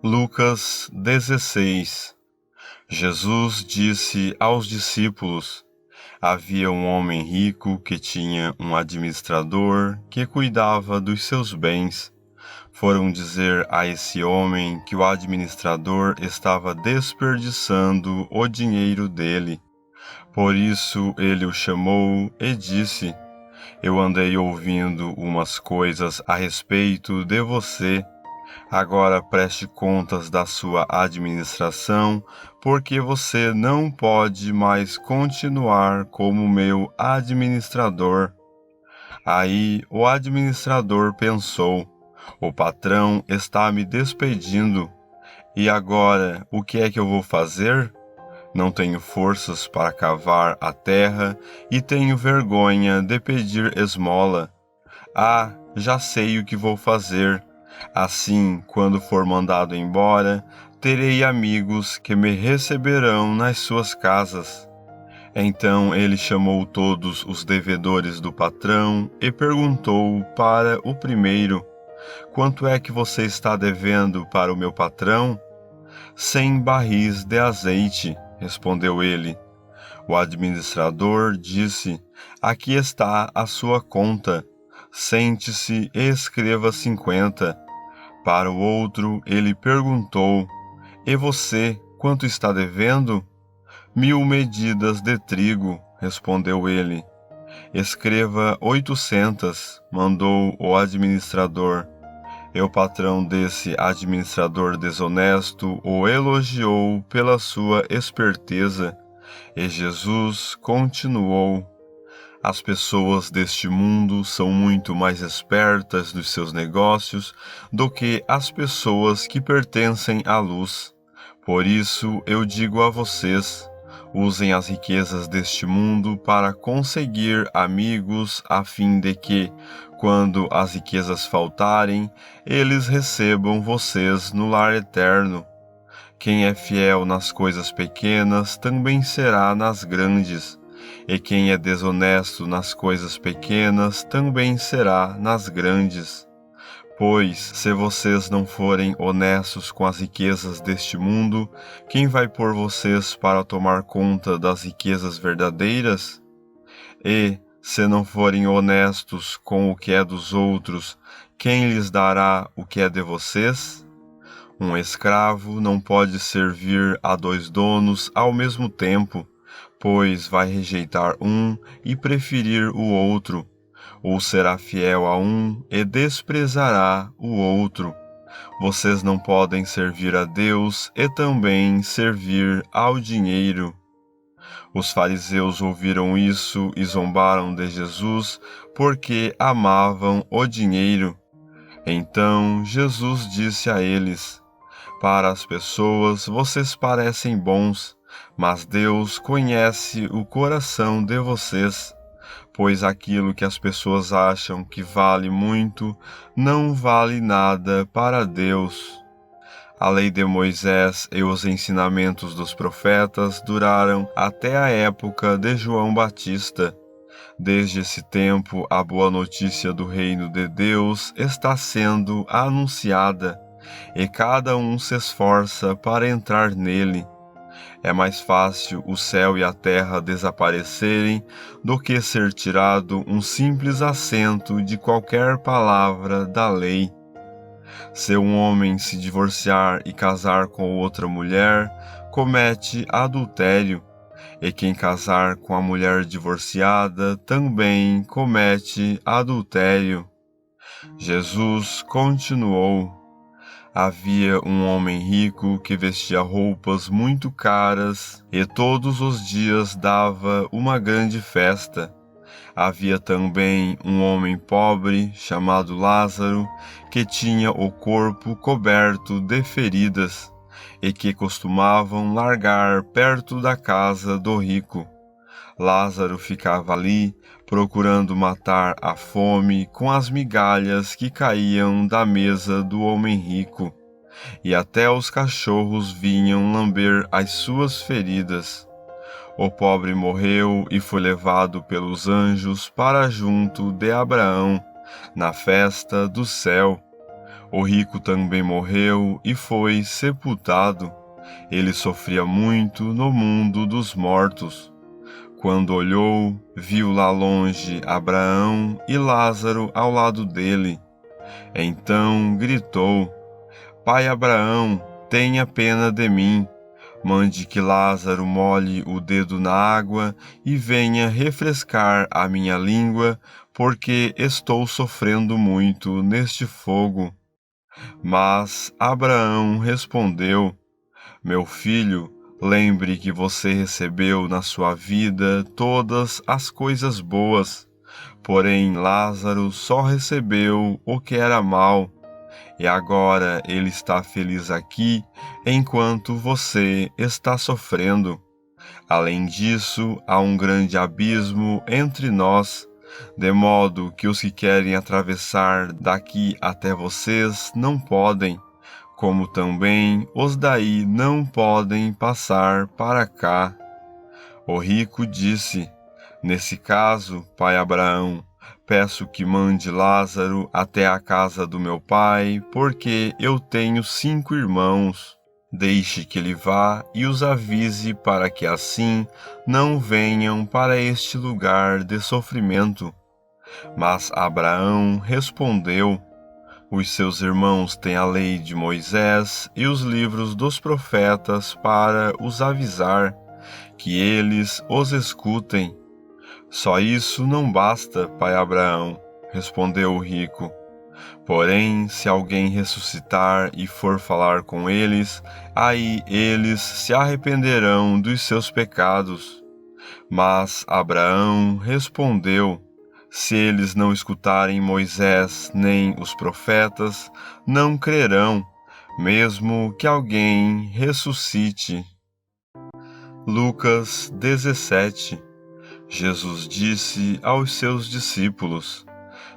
Lucas 16. Jesus disse aos discípulos: havia um homem rico que tinha um administrador que cuidava dos seus bens. Foram dizer a esse homem que o administrador estava desperdiçando o dinheiro dele. Por isso ele o chamou e disse: eu andei ouvindo umas coisas a respeito de você. Agora preste contas da sua administração, porque você não pode mais continuar como meu administrador. Aí o administrador pensou: o patrão está me despedindo. E agora, o que é que eu vou fazer? Não tenho forças para cavar a terra e tenho vergonha de pedir esmola. Ah, já sei o que vou fazer. Assim, quando for mandado embora, terei amigos que me receberão nas suas casas. Então ele chamou todos os devedores do patrão e perguntou para o primeiro: quanto é que você está devendo para o meu patrão? 100 barris de azeite, respondeu ele. O administrador disse: aqui está a sua conta. Sente-se e escreva 50. Para o outro, ele perguntou: e você, quanto está devendo? 1000 medidas de trigo, respondeu ele. Escreva 800, mandou o administrador. E o patrão desse administrador desonesto o elogiou pela sua esperteza. E Jesus continuou: as pessoas deste mundo são muito mais espertas nos seus negócios do que as pessoas que pertencem à luz. Por isso eu digo a vocês: usem as riquezas deste mundo para conseguir amigos, a fim de que, quando as riquezas faltarem, eles recebam vocês no lar eterno. Quem é fiel nas coisas pequenas também será nas grandes, e quem é desonesto nas coisas pequenas também será nas grandes. Pois, se vocês não forem honestos com as riquezas deste mundo, quem vai pôr vocês para tomar conta das riquezas verdadeiras? E, se não forem honestos com o que é dos outros, quem lhes dará o que é de vocês? Um escravo não pode servir a 2 donos ao mesmo tempo, pois vai rejeitar um e preferir o outro, ou será fiel a um e desprezará o outro. Vocês não podem servir a Deus e também servir ao dinheiro. Os fariseus ouviram isso e zombaram de Jesus, porque amavam o dinheiro. Então Jesus disse a eles: para as pessoas vocês parecem bons, mas Deus conhece o coração de vocês, pois aquilo que as pessoas acham que vale muito, não vale nada para Deus. A lei de Moisés e os ensinamentos dos profetas duraram até a época de João Batista. Desde esse tempo, a boa notícia do reino de Deus está sendo anunciada, e cada um se esforça para entrar nele. É mais fácil o céu e a terra desaparecerem do que ser tirado um simples acento de qualquer palavra da lei. Se um homem se divorciar e casar com outra mulher, comete adultério, e quem casar com a mulher divorciada também comete adultério. Jesus continuou: havia um homem rico que vestia roupas muito caras e todos os dias dava uma grande festa. Havia também um homem pobre, chamado Lázaro, que tinha o corpo coberto de feridas e que costumavam largar perto da casa do rico. Lázaro ficava ali, procurando matar a fome com as migalhas que caíam da mesa do homem rico, e até os cachorros vinham lamber as suas feridas. O pobre morreu e foi levado pelos anjos para junto de Abraão, na festa do céu. O rico também morreu e foi sepultado. Ele sofria muito no mundo dos mortos. Quando olhou, viu lá longe Abraão e Lázaro ao lado dele. Então gritou: Pai Abraão, tenha pena de mim. Mande que Lázaro molhe o dedo na água e venha refrescar a minha língua, porque estou sofrendo muito neste fogo. Mas Abraão respondeu: Meu filho, lembre que você recebeu na sua vida todas as coisas boas, porém Lázaro só recebeu o que era mal. E agora ele está feliz aqui, enquanto você está sofrendo. Além disso, há um grande abismo entre nós, de modo que os que querem atravessar daqui até vocês não podem, como também os daí não podem passar para cá. O rico disse: Nesse caso, pai Abraão, peço que mande Lázaro até a casa do meu pai, porque eu tenho 5 irmãos. Deixe que ele vá e os avise para que assim não venham para este lugar de sofrimento. Mas Abraão respondeu: Os seus irmãos têm a lei de Moisés e os livros dos profetas para os avisar, que eles os escutem. Só isso não basta, pai Abraão, respondeu o rico. Porém, se alguém ressuscitar e for falar com eles, aí eles se arrependerão dos seus pecados. Mas Abraão respondeu: Se eles não escutarem Moisés nem os profetas, não crerão, mesmo que alguém ressuscite. Lucas 17. Jesus disse aos seus discípulos: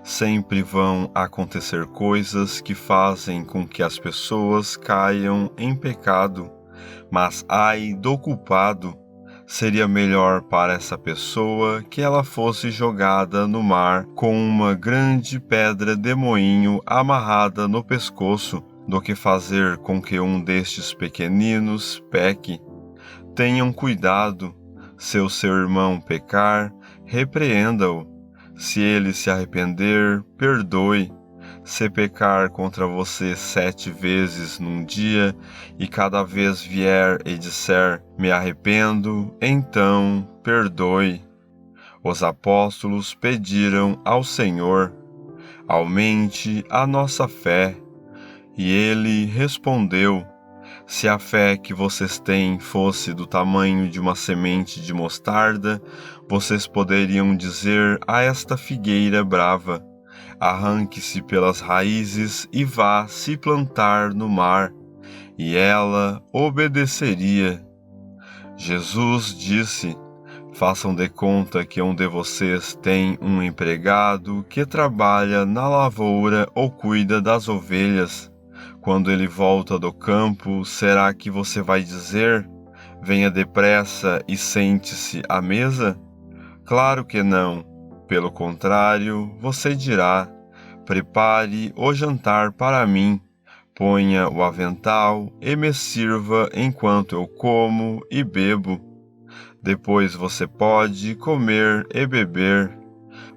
Sempre vão acontecer coisas que fazem com que as pessoas caiam em pecado, mas ai do culpado! Seria melhor para essa pessoa que ela fosse jogada no mar com uma grande pedra de moinho amarrada no pescoço, do que fazer com que um destes pequeninos peque. Tenham cuidado. Se o seu irmão pecar, repreenda-o. Se ele se arrepender, perdoe. Se pecar contra você 7 vezes num dia, e cada vez vier e disser, me arrependo, então perdoe. Os apóstolos pediram ao Senhor: aumente a nossa fé. E ele respondeu: se a fé que vocês têm fosse do tamanho de uma semente de mostarda, vocês poderiam dizer a esta figueira brava: arranque-se pelas raízes e vá se plantar no mar, e ela obedeceria. Jesus disse: façam de conta que um de vocês tem um empregado que trabalha na lavoura ou cuida das ovelhas. Quando ele volta do campo, será que você vai dizer: venha depressa e sente-se à mesa? Claro que não. Pelo contrário, você dirá: prepare o jantar para mim, ponha o avental e me sirva enquanto eu como e bebo. Depois você pode comer e beber.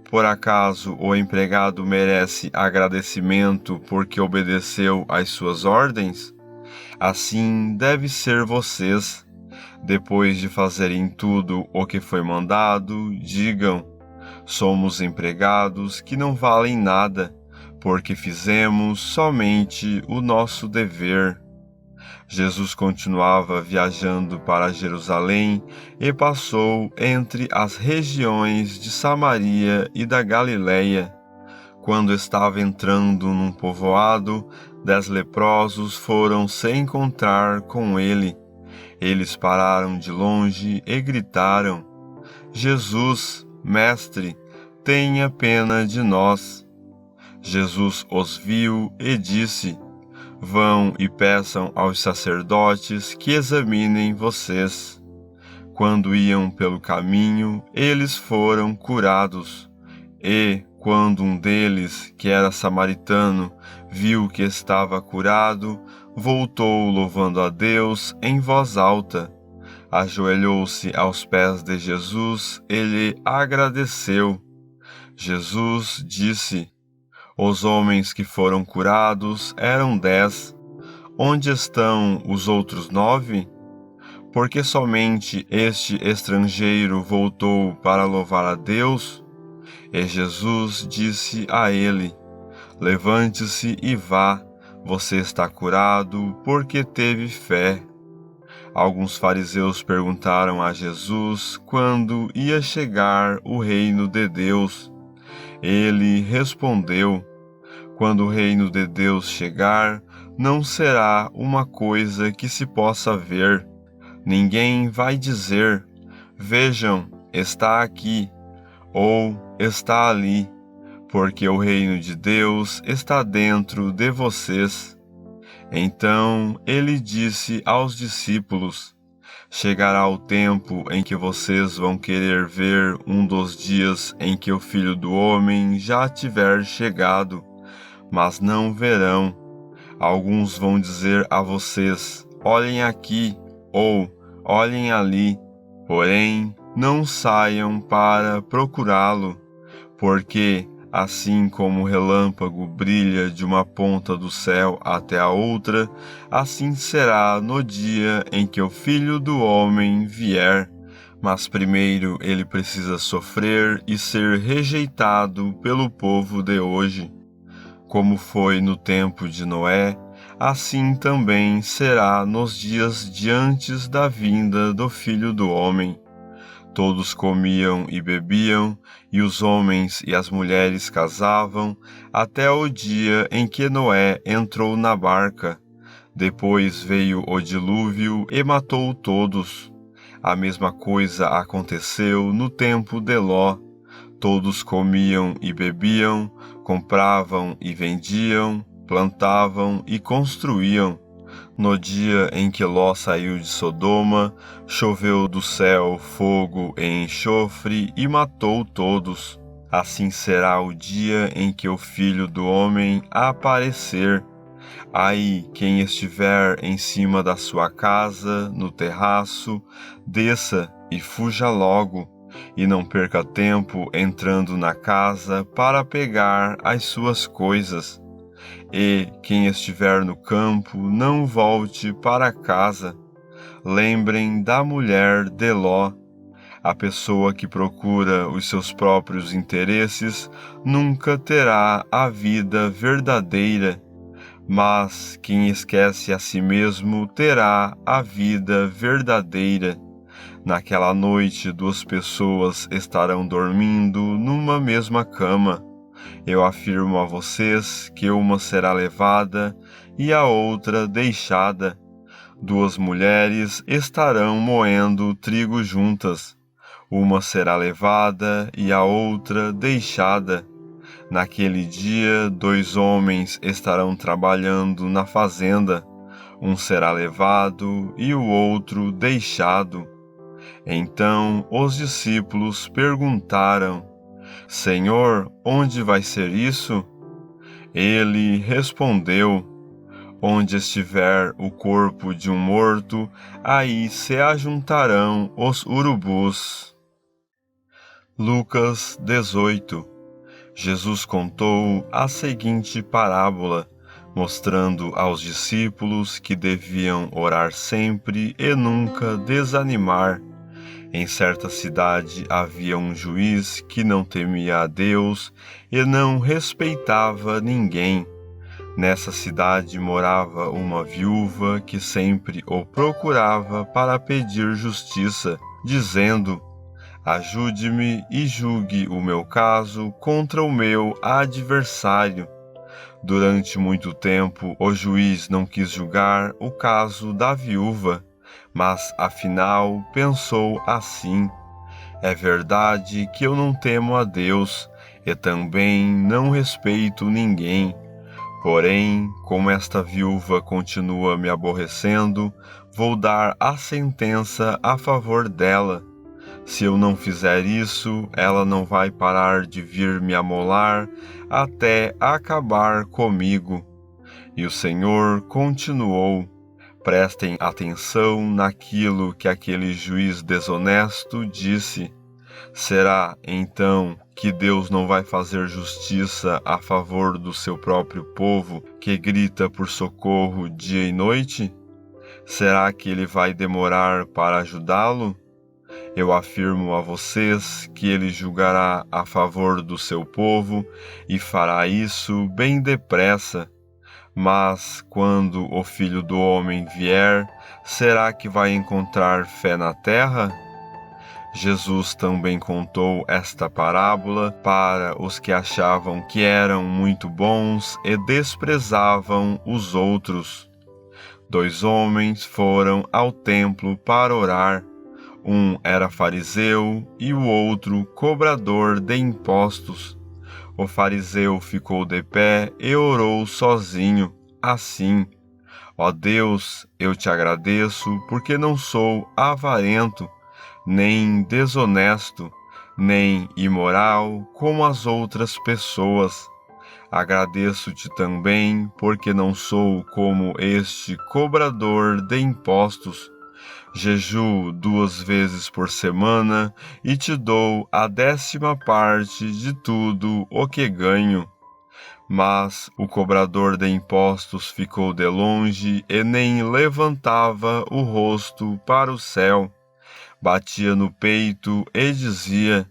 Por acaso o empregado merece agradecimento porque obedeceu às suas ordens? Assim deve ser vocês. Depois de fazerem tudo o que foi mandado, digam: somos empregados que não valem nada, porque fizemos somente o nosso dever. Jesus continuava viajando para Jerusalém e passou entre as regiões de Samaria e da Galileia. Quando estava entrando num povoado, 10 leprosos foram se encontrar com ele. Eles pararam de longe e gritaram: Jesus, mestre, tenha pena de nós. Jesus os viu e disse: vão e peçam aos sacerdotes que examinem vocês. Quando iam pelo caminho, eles foram curados. E, quando um deles, que era samaritano, viu que estava curado, voltou louvando a Deus em voz alta. Ajoelhou-se aos pés de Jesus e lhe agradeceu. Jesus disse: Os homens que foram curados eram 10. Onde estão os outros 9? Porque somente este estrangeiro voltou para louvar a Deus? E Jesus disse a ele: Levante-se e vá, você está curado, porque teve fé. Alguns fariseus perguntaram a Jesus quando ia chegar o reino de Deus. Ele respondeu: Quando o reino de Deus chegar, não será uma coisa que se possa ver. Ninguém vai dizer: Vejam, está aqui, ou está ali, porque o reino de Deus está dentro de vocês. Então ele disse aos discípulos: Chegará o tempo em que vocês vão querer ver um dos dias em que o Filho do Homem já tiver chegado, mas não verão. Alguns vão dizer a vocês: Olhem aqui, ou olhem ali, porém não saiam para procurá-lo, porque assim como o relâmpago brilha de uma ponta do céu até a outra, assim será no dia em que o Filho do Homem vier. Mas primeiro ele precisa sofrer e ser rejeitado pelo povo de hoje. Como foi no tempo de Noé, assim também será nos dias de antes da vinda do Filho do Homem. Todos comiam e bebiam, e os homens e as mulheres casavam, até o dia em que Noé entrou na barca. Depois veio o dilúvio e matou todos. A mesma coisa aconteceu no tempo de Ló. Todos comiam e bebiam, compravam e vendiam, plantavam e construíam. No dia em que Ló saiu de Sodoma, choveu do céu fogo e enxofre e matou todos. Assim será o dia em que o Filho do Homem aparecer. Aí quem estiver em cima da sua casa, no terraço, desça e fuja logo, e não perca tempo entrando na casa para pegar as suas coisas. E quem estiver no campo, não volte para casa. Lembrem da mulher de Ló. A pessoa que procura os seus próprios interesses nunca terá a vida verdadeira, mas quem esquece a si mesmo terá a vida verdadeira. Naquela noite, 2 pessoas estarão dormindo numa mesma cama. Eu afirmo a vocês que uma será levada e a outra deixada. 2 mulheres estarão moendo trigo juntas. Uma será levada e a outra deixada. Naquele dia, 2 homens estarão trabalhando na fazenda. Um será levado e o outro deixado. Então os discípulos perguntaram: Senhor, onde vai ser isso? Ele respondeu: Onde estiver o corpo de um morto, aí se ajuntarão os urubus. Lucas 18. Jesus contou a seguinte parábola, mostrando aos discípulos que deviam orar sempre e nunca desanimar. Em certa cidade havia um juiz que não temia a Deus e não respeitava ninguém. Nessa cidade morava uma viúva que sempre o procurava para pedir justiça, dizendo: Ajude-me e julgue o meu caso contra o meu adversário. Durante muito tempo, o juiz não quis julgar o caso da viúva, mas afinal pensou assim: é verdade que eu não temo a Deus e também não respeito ninguém. Porém, como esta viúva continua me aborrecendo, vou dar a sentença a favor dela. Se eu não fizer isso, ela não vai parar de vir me amolar até acabar comigo. E o Senhor continuou: prestem atenção naquilo que aquele juiz desonesto disse. Será, então, que Deus não vai fazer justiça a favor do seu próprio povo, que grita por socorro dia e noite? Será que ele vai demorar para ajudá-lo? Eu afirmo a vocês que ele julgará a favor do seu povo e fará isso bem depressa. Mas quando o Filho do Homem vier, será que vai encontrar fé na terra? Jesus também contou esta parábola para os que achavam que eram muito bons e desprezavam os outros. 2 homens foram ao templo para orar. Um era fariseu e o outro cobrador de impostos. O fariseu ficou de pé e orou sozinho, assim: Ó Deus, eu te agradeço porque não sou avarento, nem desonesto, nem imoral como as outras pessoas. Agradeço-te também porque não sou como este cobrador de impostos. Jejuo 2 vezes por semana e te dou a 10ª parte de tudo o que ganho. Mas o cobrador de impostos ficou de longe e nem levantava o rosto para o céu. Batia no peito e dizia: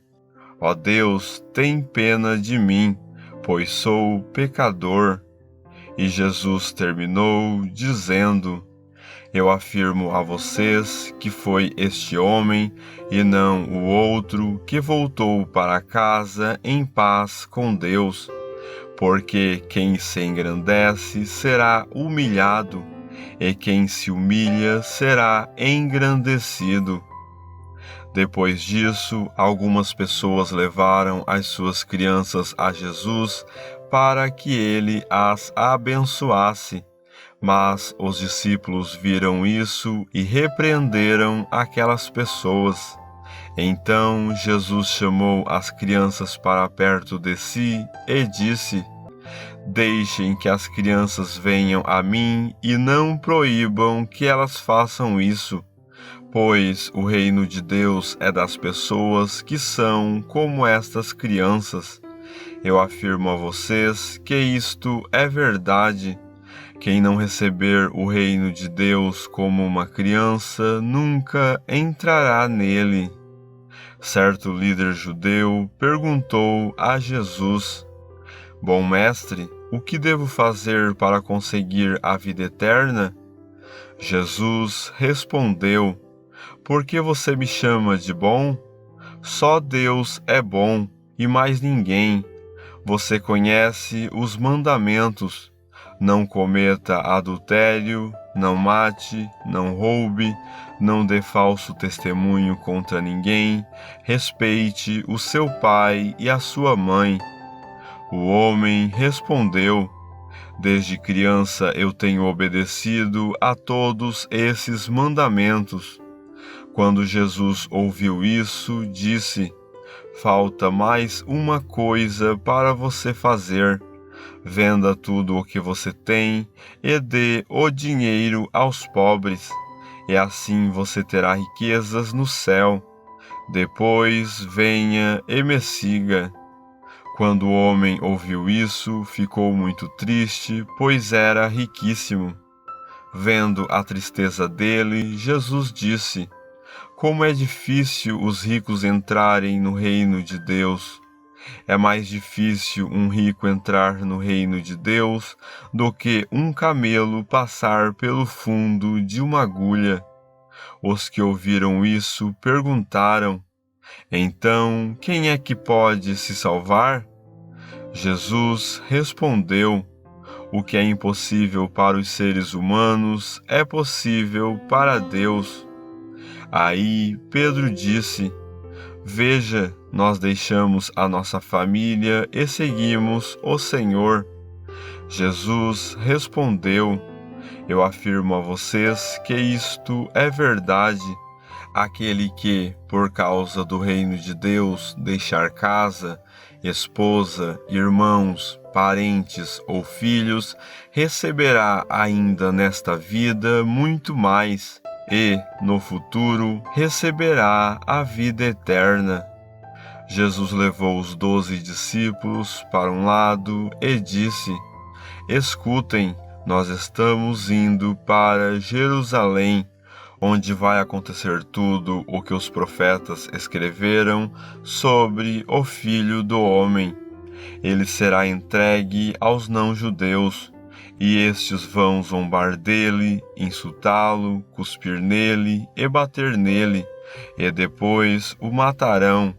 Ó Deus, tem pena de mim, pois sou pecador. E Jesus terminou dizendo: Eu afirmo a vocês que foi este homem, e não o outro, que voltou para casa em paz com Deus. Porque quem se engrandece será humilhado, e quem se humilha será engrandecido. Depois disso, algumas pessoas levaram as suas crianças a Jesus para que ele as abençoasse. Mas os discípulos viram isso e repreenderam aquelas pessoas. Então Jesus chamou as crianças para perto de si e disse: Deixem que as crianças venham a mim e não proíbam que elas façam isso, pois o reino de Deus é das pessoas que são como estas crianças. Eu afirmo a vocês que isto é verdade. Quem não receber o reino de Deus como uma criança nunca entrará nele. Certo líder judeu perguntou a Jesus: Bom mestre, o que devo fazer para conseguir a vida eterna? Jesus respondeu: Por que você me chama de bom? Só Deus é bom e mais ninguém. Você conhece os mandamentos: não cometa adultério, não mate, não roube, não dê falso testemunho contra ninguém, respeite o seu pai e a sua mãe. O homem respondeu: Desde criança eu tenho obedecido a todos esses mandamentos. Quando Jesus ouviu isso, disse: Falta mais uma coisa para você fazer. Venda tudo o que você tem e dê o dinheiro aos pobres, e assim você terá riquezas no céu. Depois venha e me siga. Quando o homem ouviu isso, ficou muito triste, pois era riquíssimo. Vendo a tristeza dele, Jesus disse: Como é difícil os ricos entrarem no reino de Deus! É mais difícil um rico entrar no reino de Deus do que um camelo passar pelo fundo de uma agulha. Os que ouviram isso perguntaram: Então, quem é que pode se salvar? Jesus respondeu: O que é impossível para os seres humanos é possível para Deus. Aí Pedro disse: Veja, nós deixamos a nossa família e seguimos o Senhor. Jesus respondeu: Eu afirmo a vocês que isto é verdade. Aquele que, por causa do reino de Deus, deixar casa, esposa, irmãos, parentes ou filhos, receberá ainda nesta vida muito mais, e, no futuro, receberá a vida eterna. Jesus levou os 12 discípulos para um lado e disse: Escutem, nós estamos indo para Jerusalém, onde vai acontecer tudo o que os profetas escreveram sobre o Filho do Homem. Ele será entregue aos não-judeus, e estes vão zombar dele, insultá-lo, cuspir nele e bater nele, e depois o matarão.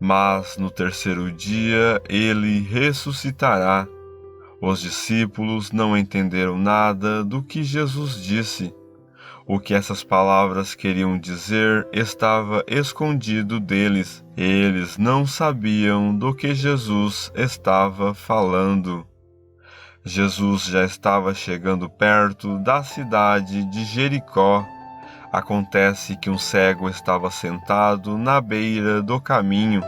Mas no terceiro dia ele ressuscitará. Os discípulos não entenderam nada do que Jesus disse. O que essas palavras queriam dizer estava escondido deles. Eles não sabiam do que Jesus estava falando. Jesus já estava chegando perto da cidade de Jericó. Acontece que um cego estava sentado na beira do caminho,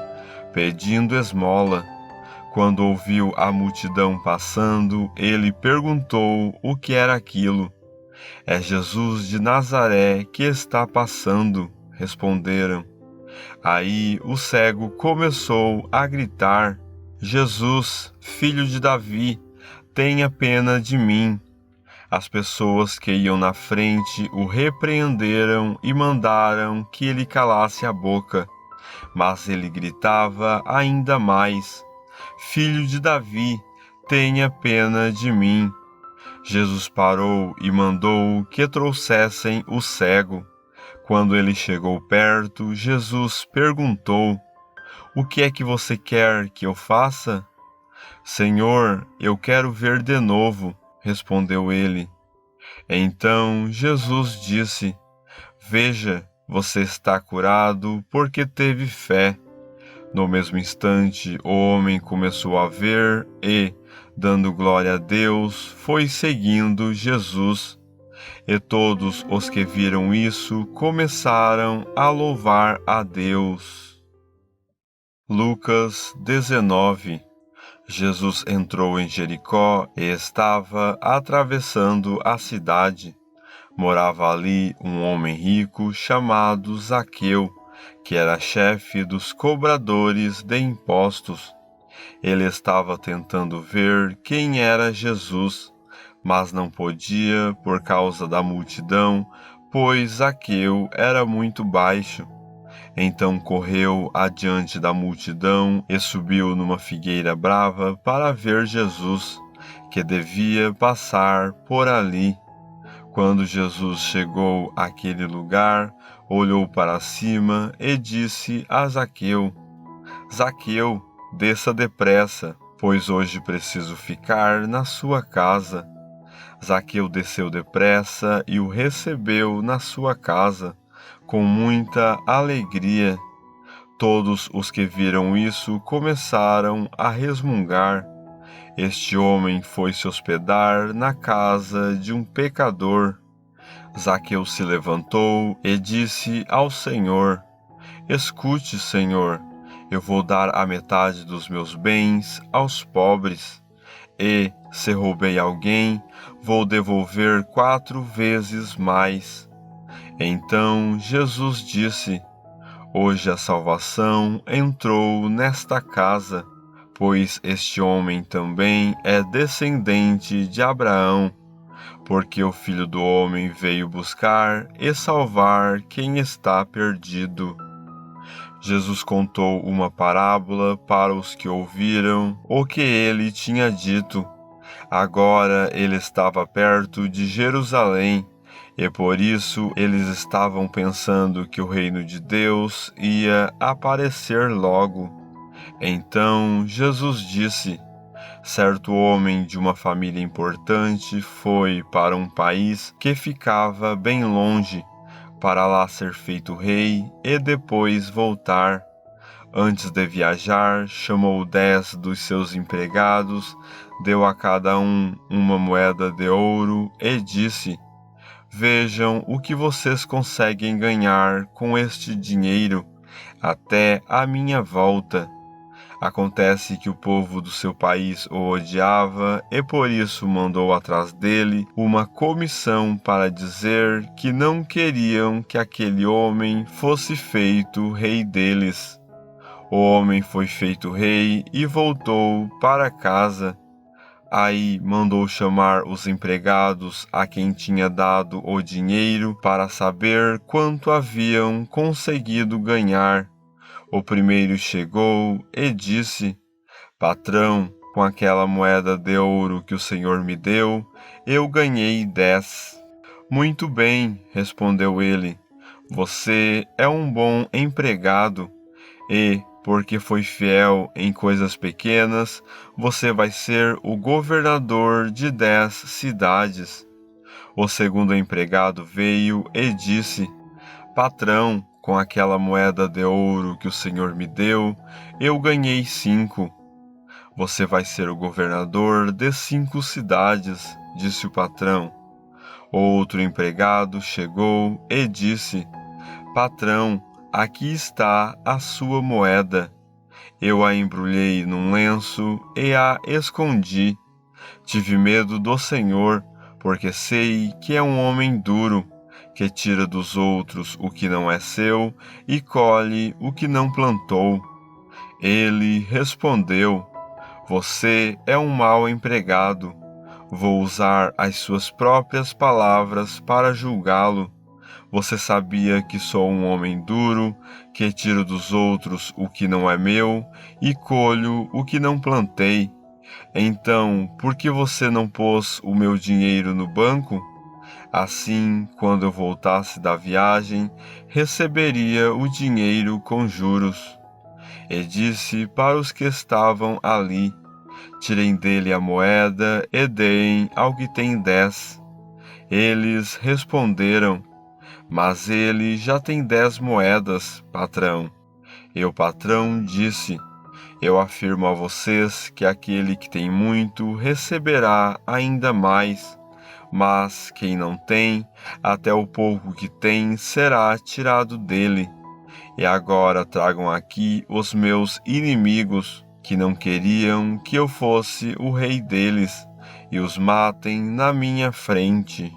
pedindo esmola. Quando ouviu a multidão passando, ele perguntou o que era aquilo. É Jesus de Nazaré que está passando, responderam. Aí o cego começou a gritar: Jesus, filho de Davi, tenha pena de mim. As pessoas que iam na frente o repreenderam e mandaram que ele calasse a boca. Mas ele gritava ainda mais: Filho de Davi, tenha pena de mim. Jesus parou e mandou que trouxessem o cego. Quando ele chegou perto, Jesus perguntou: O que é que você quer que eu faça? Senhor, eu quero ver de novo, respondeu ele. Então Jesus disse: Veja, você está curado porque teve fé. No mesmo instante, o homem começou a ver e, dando glória a Deus, foi seguindo Jesus. E todos os que viram isso começaram a louvar a Deus. Lucas 19. Jesus entrou em Jericó e estava atravessando a cidade. Morava ali um homem rico chamado Zaqueu, que era chefe dos cobradores de impostos. Ele estava tentando ver quem era Jesus, mas não podia por causa da multidão, pois Zaqueu era muito baixo. Então correu adiante da multidão e subiu numa figueira brava para ver Jesus, que devia passar por ali. Quando Jesus chegou àquele lugar, olhou para cima e disse a Zaqueu: Zaqueu, desça depressa, pois hoje preciso ficar na sua casa. Zaqueu desceu depressa e o recebeu na sua casa, com muita alegria. Todos os que viram isso começaram a resmungar. Este homem foi se hospedar na casa de um pecador. Zaqueu se levantou e disse ao Senhor: Escute, Senhor, eu vou dar a metade dos meus bens aos pobres, e, se roubei alguém, vou devolver 4 vezes mais. Então Jesus disse: Hoje a salvação entrou nesta casa, pois este homem também é descendente de Abraão, porque o Filho do Homem veio buscar e salvar quem está perdido. Jesus contou uma parábola para os que ouviram o que ele tinha dito. Agora ele estava perto de Jerusalém, e por isso eles estavam pensando que o reino de Deus ia aparecer logo. Então Jesus disse: Certo homem de uma família importante foi para um país que ficava bem longe, para lá ser feito rei e depois voltar. Antes de viajar, chamou 10 dos seus empregados, deu a cada um uma moeda de ouro e disse: Vejam o que vocês conseguem ganhar com este dinheiro até a minha volta. Acontece que o povo do seu país o odiava e por isso mandou atrás dele uma comissão para dizer que não queriam que aquele homem fosse feito rei deles. O homem foi feito rei e voltou para casa. Aí mandou chamar os empregados a quem tinha dado o dinheiro para saber quanto haviam conseguido ganhar. O primeiro chegou e disse: Patrão, com aquela moeda de ouro que o senhor me deu, eu ganhei 10. Muito bem, respondeu ele. Você é um bom empregado e, porque foi fiel em coisas pequenas, você vai ser o governador de 10 cidades. O segundo empregado veio e disse: Patrão, com aquela moeda de ouro que o senhor me deu, eu ganhei 5. Você vai ser o governador de 5 cidades, disse o patrão. Outro empregado chegou e disse: Patrão, aqui está a sua moeda. Eu a embrulhei num lenço e a escondi. Tive medo do Senhor, porque sei que é um homem duro, que tira dos outros o que não é seu e colhe o que não plantou. Ele respondeu: Você é um mau empregado. Vou usar as suas próprias palavras para julgá-lo. Você sabia que sou um homem duro, que tiro dos outros o que não é meu e colho o que não plantei. Então, por que você não pôs o meu dinheiro no banco? Assim, quando eu voltasse da viagem, receberia o dinheiro com juros. E disse para os que estavam ali: Tirem dele a moeda e deem ao que tem 10. Eles responderam: Mas ele já tem 10 moedas, patrão. E o patrão disse: Eu afirmo a vocês que aquele que tem muito receberá ainda mais, mas quem não tem, até o pouco que tem será tirado dele. E agora tragam aqui os meus inimigos, que não queriam que eu fosse o rei deles, e os matem na minha frente.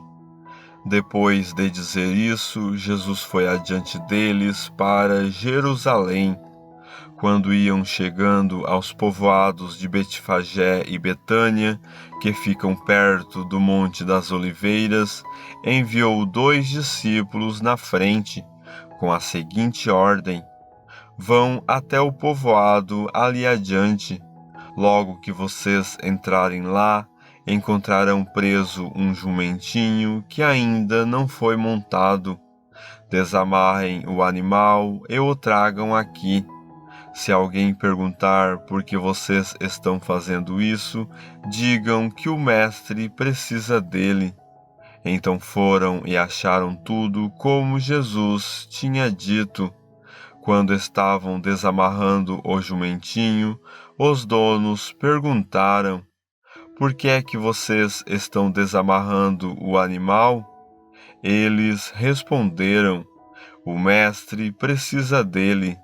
Depois de dizer isso, Jesus foi adiante deles para Jerusalém. Quando iam chegando aos povoados de Betfagé e Betânia, que ficam perto do Monte das Oliveiras, enviou 2 discípulos na frente, com a seguinte ordem: Vão até o povoado ali adiante. Logo que vocês entrarem lá, encontrarão preso um jumentinho que ainda não foi montado. Desamarrem o animal e o tragam aqui. Se alguém perguntar por que vocês estão fazendo isso, digam que o mestre precisa dele. Então foram e acharam tudo como Jesus tinha dito. Quando estavam desamarrando o jumentinho, os donos perguntaram: Por que é que vocês estão desamarrando o animal? Eles responderam: O mestre precisa dele.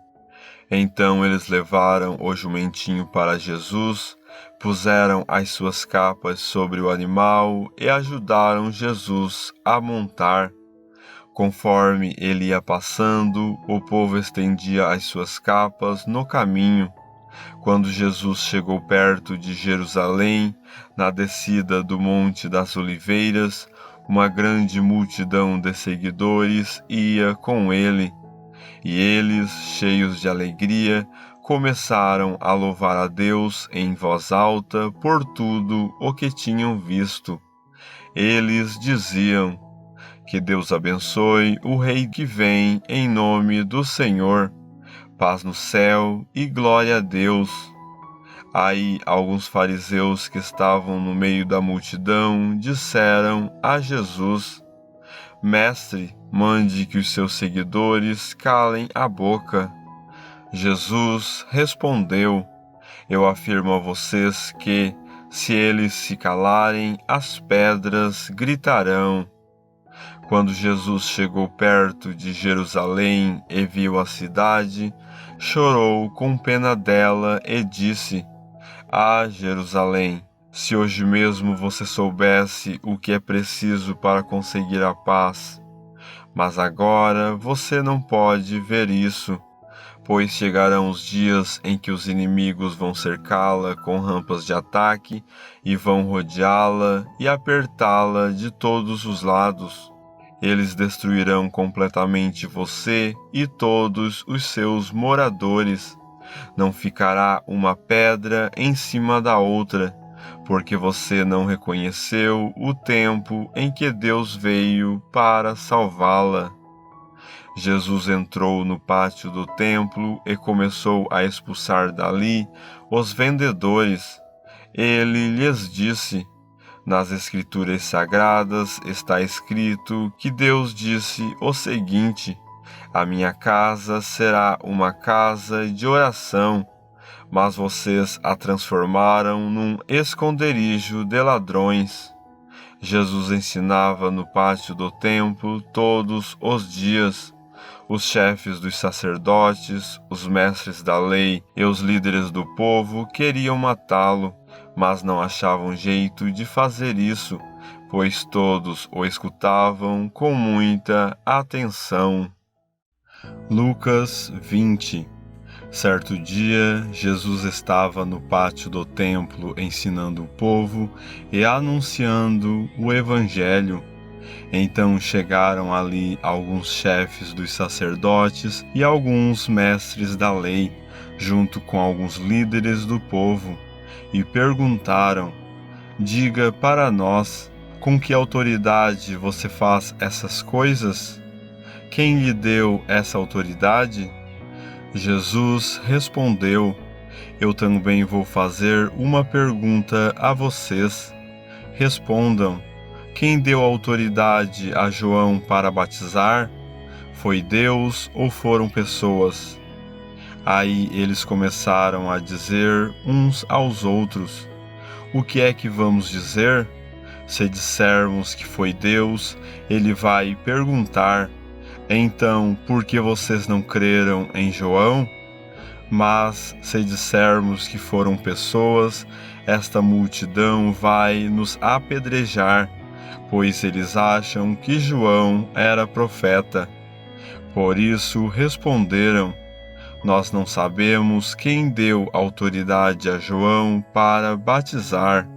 Então eles levaram o jumentinho para Jesus, puseram as suas capas sobre o animal e ajudaram Jesus a montar. Conforme ele ia passando, o povo estendia as suas capas no caminho. Quando Jesus chegou perto de Jerusalém, na descida do Monte das Oliveiras, uma grande multidão de seguidores ia com ele. E eles, cheios de alegria, começaram a louvar a Deus em voz alta por tudo o que tinham visto. Eles diziam: Que Deus abençoe o Rei que vem em nome do Senhor. Paz no céu e glória a Deus. Aí alguns fariseus que estavam no meio da multidão disseram a Jesus: Mestre, mande que os seus seguidores calem a boca. Jesus respondeu: Eu afirmo a vocês que, se eles se calarem, as pedras gritarão. Quando Jesus chegou perto de Jerusalém e viu a cidade, chorou com pena dela e disse: Ah, Jerusalém, se hoje mesmo você soubesse o que é preciso para conseguir a paz! Mas agora você não pode ver isso, pois chegarão os dias em que os inimigos vão cercá-la com rampas de ataque e vão rodeá-la e apertá-la de todos os lados. Eles destruirão completamente você e todos os seus moradores. Não ficará uma pedra em cima da outra, porque você não reconheceu o tempo em que Deus veio para salvá-la. Jesus entrou no pátio do templo e começou a expulsar dali os vendedores. Ele lhes disse: Nas Escrituras Sagradas está escrito que Deus disse o seguinte: A minha casa será uma casa de oração, mas vocês a transformaram num esconderijo de ladrões. Jesus ensinava no pátio do templo todos os dias. Os chefes dos sacerdotes, os mestres da lei e os líderes do povo queriam matá-lo, mas não achavam jeito de fazer isso, pois todos o escutavam com muita atenção. Lucas 20. Certo dia, Jesus estava no pátio do templo ensinando o povo e anunciando o Evangelho. Então chegaram ali alguns chefes dos sacerdotes e alguns mestres da lei, junto com alguns líderes do povo, e perguntaram: Diga para nós, com que autoridade você faz essas coisas? Quem lhe deu essa autoridade? Jesus respondeu: Eu também vou fazer uma pergunta a vocês. Respondam: Quem deu autoridade a João para batizar? Foi Deus ou foram pessoas? Aí eles começaram a dizer uns aos outros: O que é que vamos dizer? Se dissermos que foi Deus, ele vai perguntar: Então, por que vocês não creram em João? Mas se dissermos que foram pessoas, esta multidão vai nos apedrejar, pois eles acham que João era profeta. Por isso responderam: Nós não sabemos quem deu autoridade a João para batizar.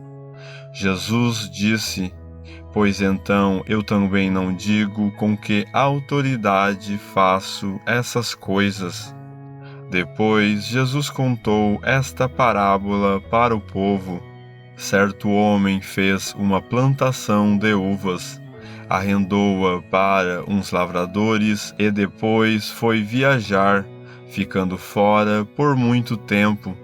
Jesus disse: Pois então eu também não digo com que autoridade faço essas coisas. Depois Jesus contou esta parábola para o povo. Certo homem fez uma plantação de uvas, arrendou-a para uns lavradores e depois foi viajar, ficando fora por muito tempo.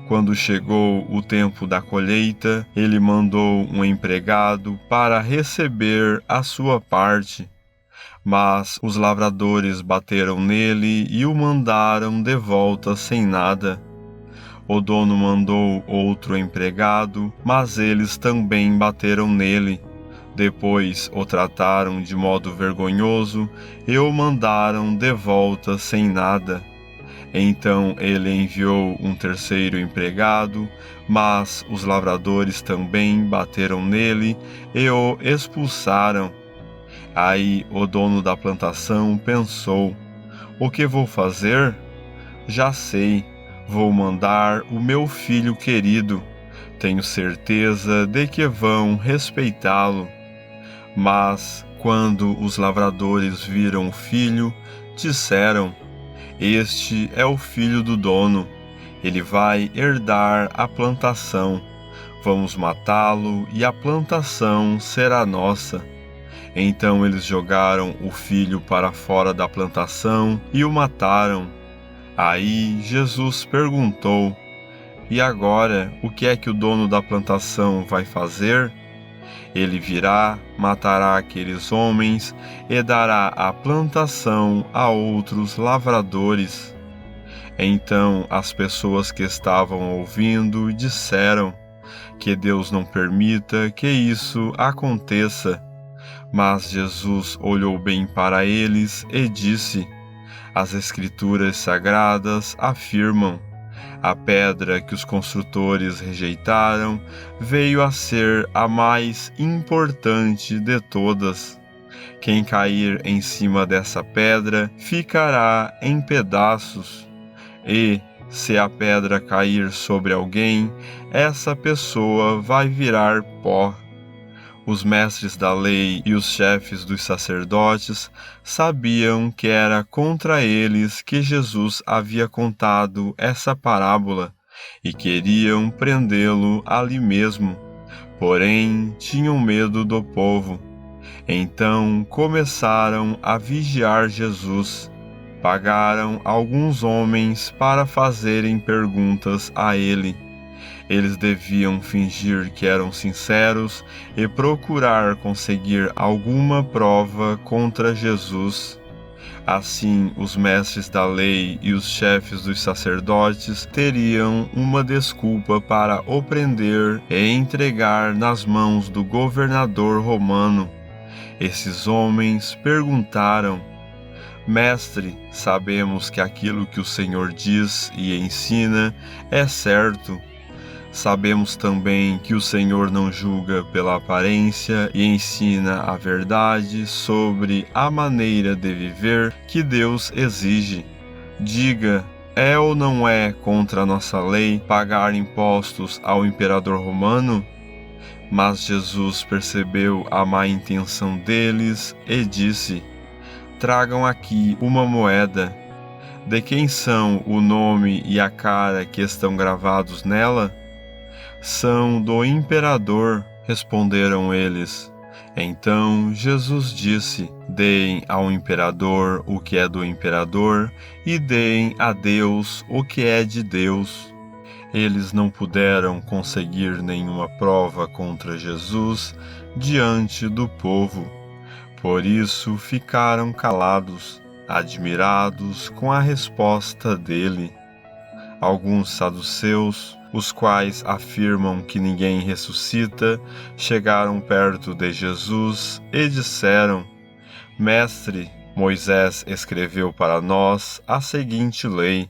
Quando chegou o tempo da colheita, ele mandou um empregado para receber a sua parte. Mas os lavradores bateram nele e o mandaram de volta sem nada. O dono mandou outro empregado, mas eles também bateram nele. Depois o trataram de modo vergonhoso e o mandaram de volta sem nada. Então ele enviou um terceiro empregado, mas os lavradores também bateram nele e o expulsaram. Aí o dono da plantação pensou: O que vou fazer? Já sei, vou mandar o meu filho querido. Tenho certeza de que vão respeitá-lo. Mas quando os lavradores viram o filho, disseram: Este é o filho do dono. Ele vai herdar a plantação. Vamos matá-lo e a plantação será nossa. Então eles jogaram o filho para fora da plantação e o mataram. Aí Jesus perguntou: E agora, o que é que o dono da plantação vai fazer? Ele virá, matará aqueles homens e dará a plantação a outros lavradores. Então as pessoas que estavam ouvindo disseram: Que Deus não permita que isso aconteça. Mas Jesus olhou bem para eles e disse: As Escrituras Sagradas afirmam: a pedra que os construtores rejeitaram veio a ser a mais importante de todas. Quem cair em cima dessa pedra ficará em pedaços, e, se a pedra cair sobre alguém, essa pessoa vai virar pó. Os mestres da lei e os chefes dos sacerdotes sabiam que era contra eles que Jesus havia contado essa parábola e queriam prendê-lo ali mesmo, porém tinham medo do povo. Então começaram a vigiar Jesus. Pagaram alguns homens para fazerem perguntas a ele. Eles deviam fingir que eram sinceros e procurar conseguir alguma prova contra Jesus. Assim, os mestres da lei e os chefes dos sacerdotes teriam uma desculpa para o prender e entregar nas mãos do governador romano. Esses homens perguntaram: Mestre, sabemos que aquilo que o Senhor diz e ensina é certo. Sabemos também que o Senhor não julga pela aparência e ensina a verdade sobre a maneira de viver que Deus exige. Diga, é ou não é contra a nossa lei pagar impostos ao imperador romano? Mas Jesus percebeu a má intenção deles e disse: Tragam aqui uma moeda. De quem são o nome e a cara que estão gravados nela? São do imperador, responderam eles. Então Jesus disse: Deem ao imperador o que é do imperador e deem a Deus o que é de Deus. Eles não puderam conseguir nenhuma prova contra Jesus diante do povo. Por isso ficaram calados, admirados com a resposta dele. Alguns saduceus, os quais afirmam que ninguém ressuscita, chegaram perto de Jesus e disseram: Mestre, Moisés escreveu para nós a seguinte lei: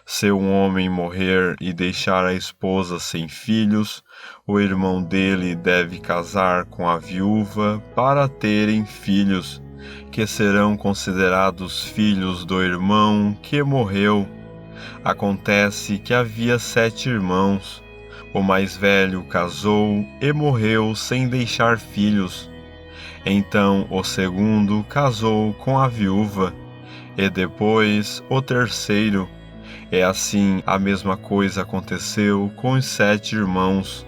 se um homem morrer e deixar a esposa sem filhos, o irmão dele deve casar com a viúva para terem filhos, que serão considerados filhos do irmão que morreu. Acontece que havia 7 irmãos. O mais velho casou e morreu sem deixar filhos. Então o segundo casou com a viúva, e depois o terceiro. E assim a mesma coisa aconteceu com os 7 irmãos,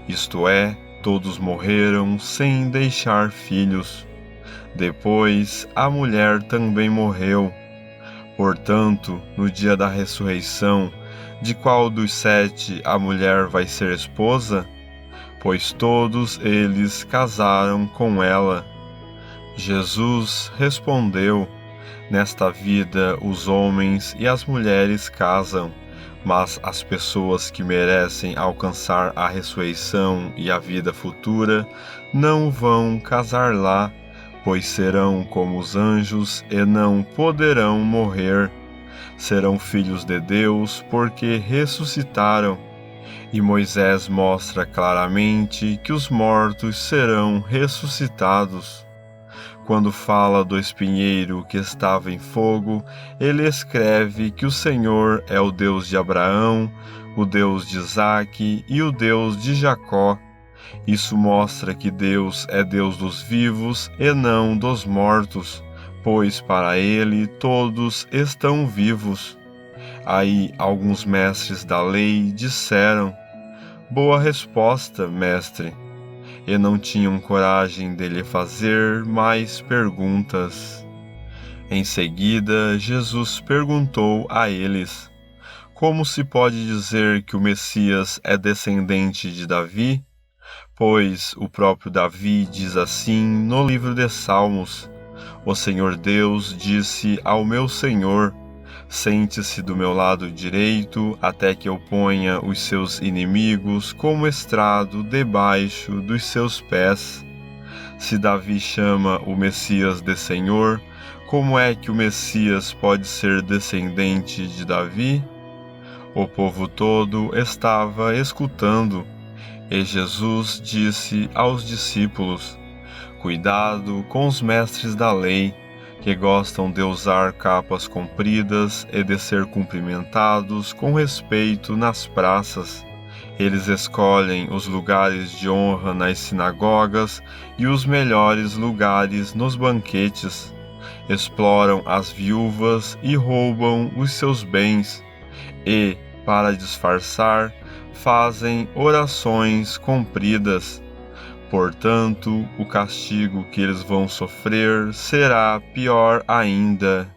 isto é, todos morreram sem deixar filhos. Depois a mulher também morreu. Portanto, no dia da ressurreição, de qual dos 7 a mulher vai ser esposa? Pois todos eles casaram com ela. Jesus respondeu: Nesta vida os homens e as mulheres casam, mas as pessoas que merecem alcançar a ressurreição e a vida futura não vão casar lá, pois serão como os anjos e não poderão morrer. Serão filhos de Deus porque ressuscitaram. E Moisés mostra claramente que os mortos serão ressuscitados. Quando fala do espinheiro que estava em fogo, ele escreve que o Senhor é o Deus de Abraão, o Deus de Isaque e o Deus de Jacó. Isso mostra que Deus é Deus dos vivos e não dos mortos, pois para ele todos estão vivos. Aí alguns mestres da lei disseram: Boa resposta, mestre. E não tinham coragem de lhe fazer mais perguntas. Em seguida, Jesus perguntou a eles: Como se pode dizer que o Messias é descendente de Davi? Pois o próprio Davi diz assim no livro de Salmos: O Senhor Deus disse ao meu Senhor: Sente-se do meu lado direito, até que eu ponha os seus inimigos como estrado debaixo dos seus pés. Se Davi chama o Messias de Senhor, como é que o Messias pode ser descendente de Davi? O povo todo estava escutando, e Jesus disse aos discípulos: Cuidado com os mestres da lei, que gostam de usar capas compridas e de ser cumprimentados com respeito nas praças. Eles escolhem os lugares de honra nas sinagogas e os melhores lugares nos banquetes. Exploram as viúvas e roubam os seus bens. E, para disfarçar, fazem orações compridas. Portanto, o castigo que eles vão sofrer será pior ainda.